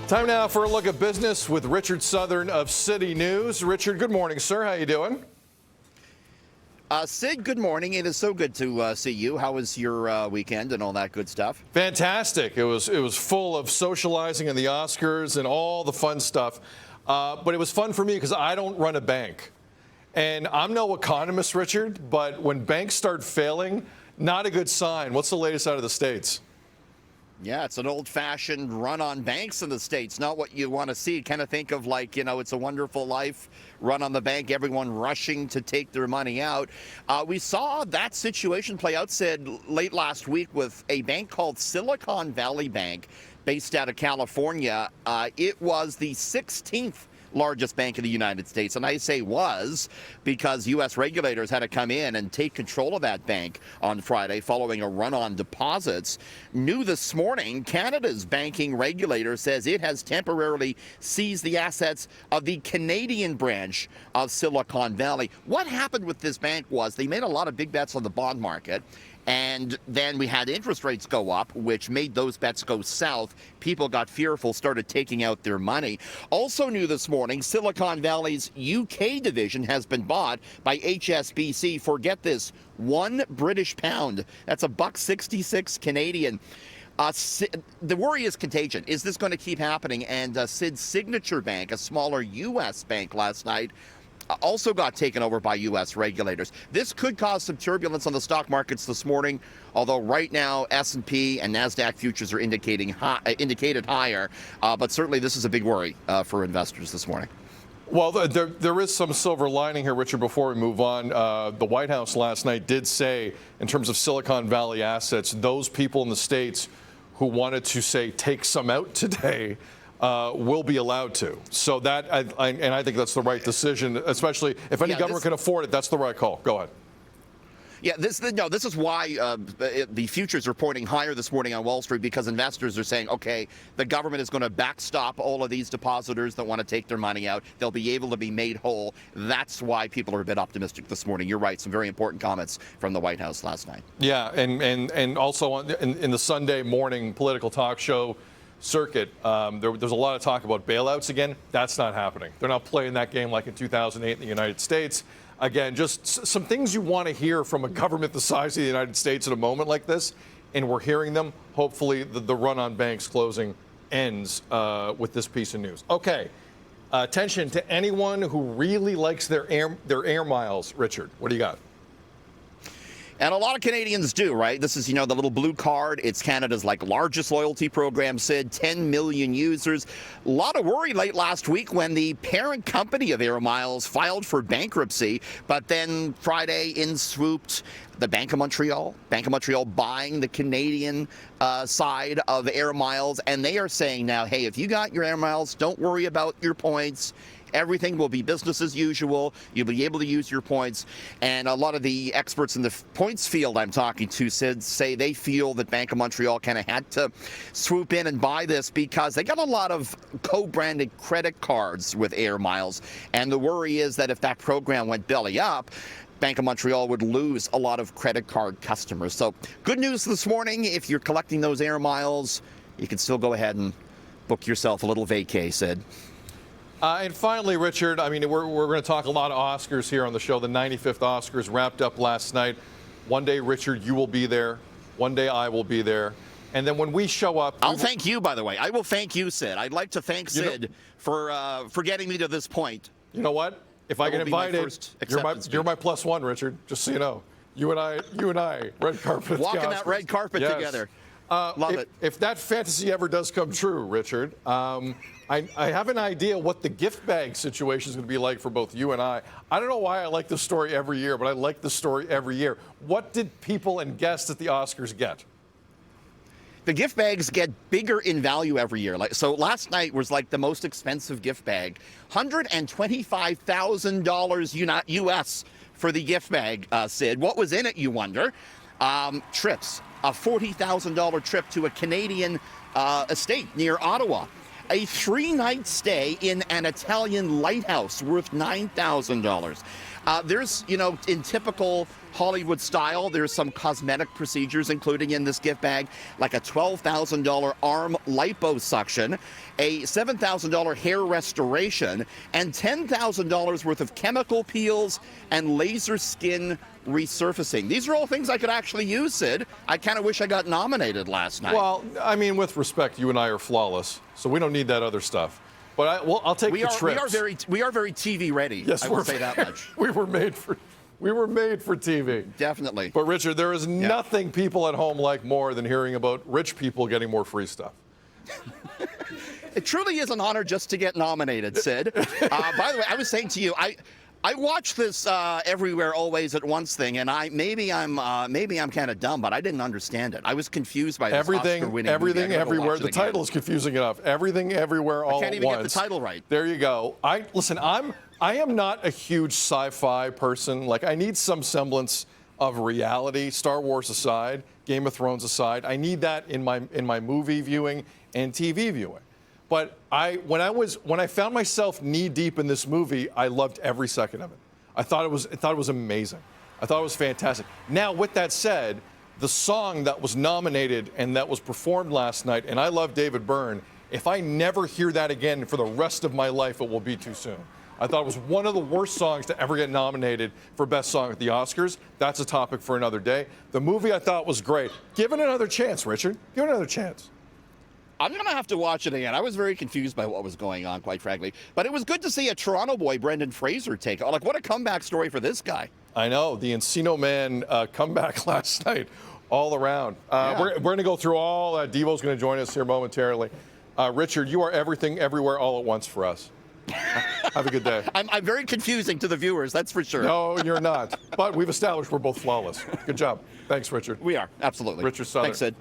Time now for a look at business with Richard Southern of CityNews. Richard, good morning, sir. How you doing? Sid, good morning. It is so good to see you. How was your weekend and all that good stuff? Fantastic. It was full of socializing and the Oscars and all the fun stuff. But it was fun for me because I don't run a bank. And I'm no economist, Richard, but when banks start failing, not a good sign. What's the latest out of the States? Yeah, it's an old-fashioned run on banks in the States. Not what you want to see. Kind of think of like, It's a Wonderful Life, run on the bank, everyone rushing to take their money out. We saw that situation play out, Sid, late last week with a bank called Silicon Valley Bank based out of California. It was the 16th largest bank in the United States. And I say was because U.S. regulators had to come in and take control of that bank on Friday following a run on deposits. New this morning, Canada's banking regulator says it has temporarily seized the assets of the Canadian branch of Silicon Valley. What happened with this bank was they made a lot of big bets on the bond market. And then we had interest rates go up, which made those bets go south. People got fearful, started taking out their money. Also new this morning, Silicon Valley's UK division has been bought by HSBC for, get this, £1 British pound. That's $1.66 Canadian. The worry is contagion. Is this going to keep happening? And Sid's Signature Bank, a smaller U.S. bank last night, also got taken over by U.S. regulators. This could cause some turbulence on the stock markets this morning, although right now S&P and NASDAQ futures are indicated higher. But certainly this is a big worry for investors this morning. Well, there is some silver lining here, Richard, before we move on. The White House last night did say, in terms of Silicon Valley assets, those people in the States who wanted to, say, take some out today will be allowed to. So that, I think that's the right decision, especially if any government can afford it. That's the right call. Go ahead. Yeah, this is why the futures are pointing higher this morning on Wall Street, because investors are saying, okay, the government is going to backstop all of these depositors that want to take their money out. They'll be able to be made whole. That's why people are a bit optimistic this morning. You're right. Some very important comments from the White House last night. Yeah, and also in the Sunday morning political talk show circuit, there's a lot of talk about bailouts again. That's not happening. They're not playing that game like in 2008 in the United States. Again, just some things you want to hear from a government the size of the United States at a moment like this, and we're hearing them. Hopefully the run on banks closing ends with this piece of news. Okay, attention to anyone who really likes their air miles. Richard, what do you got? And a lot of Canadians do, right? This is, the little blue card. It's Canada's largest loyalty program, Sid, 10 million users. A lot of worry late last week when the parent company of Air Miles filed for bankruptcy, but then Friday in swooped the Bank of Montreal. Bank of Montreal buying the Canadian side of Air Miles, and they are saying now, hey, if you got your Air Miles, don't worry about your points. Everything will be business as usual. You'll be able to use your points. And a lot of the experts in the points field I'm talking to say they feel that Bank of Montreal kind of had to swoop in and buy this because they got a lot of co-branded credit cards with Air Miles. And the worry is that if that program went belly up, Bank of Montreal would lose a lot of credit card customers. So good news this morning. If you're collecting those Air Miles, you can still go ahead and book yourself a little vacay, Sid. And finally, Richard, we're going to talk a lot of Oscars here on the show. The 95th Oscars wrapped up last night. One day, Richard, you will be there. One day, I will be there. And then when we show up... I'll thank you, by the way. I will thank you, Sid. I'd like to thank Sid for getting me to this point. You know what? If I get invited, you're my plus one, Richard, just so you know. You and I, red carpet. Walking that red carpet together. Love it. If that fantasy ever does come true, Richard, I have an idea what the gift bag situation is going to be like for both you and I. I don't know why I like this story every year, but I like this story every year. What did people and guests at the Oscars get? The gift bags get bigger in value every year. So last night was the most expensive gift bag, $125,000 US for the gift bag, Sid. What was in it, you wonder? Trips, a $40,000 trip to a Canadian estate near Ottawa. A 3-night stay in an Italian lighthouse worth $9,000. There's, in typical Hollywood style, there's some cosmetic procedures, including in this gift bag, like a $12,000 arm liposuction, a $7,000 hair restoration, and $10,000 worth of chemical peels and laser skin resurfacing. These are all things I could actually use, Sid. I kind of wish I got nominated last night. Well, I mean, with respect, you and I are flawless, so we don't need that other stuff. But I'll take the trips. We are very TV ready. Yes, I will say that much. We were made for TV. Definitely. But Richard, there is nothing people at home like more than hearing about rich people getting more free stuff. It truly is an honor just to get nominated, Sid. By the way, I was saying to you, I watched this Everywhere Always at Once thing, and maybe I'm kind of dumb, but I didn't understand it. I was confused by this Oscar-winning movie. Everything, everywhere. The title is confusing enough. Everything, everywhere, all at once. I can't even get the title right. There you go. I am not a huge sci-fi person. Like, I need some semblance of reality. Star Wars aside, Game of Thrones aside, I need that in my movie viewing and TV viewing. But when I found myself knee deep in this movie, I loved every second of it. I thought it was amazing. I thought it was fantastic. Now, with that said, the song that was nominated and that was performed last night, and I love David Byrne, if I never hear that again for the rest of my life, it will be too soon. I thought it was one of the worst songs to ever get nominated for Best Song at the Oscars. That's a topic for another day. The movie I thought was great. Give it another chance, Richard. Give it another chance. I'm going to have to watch it again. I was very confused by what was going on, quite frankly. But it was good to see a Toronto boy, Brendan Fraser, take it. Like, what a comeback story for this guy. I know. The Encino Man comeback last night all around. We're going to go through all. Devo's going to join us here momentarily. Richard, you are everything, everywhere, all at once for us. Have a good day. I'm very confusing to the viewers, that's for sure. No, you're not. But we've established we're both flawless. Good job. Thanks, Richard. We are, absolutely. Richard Southern. Thanks, Sid.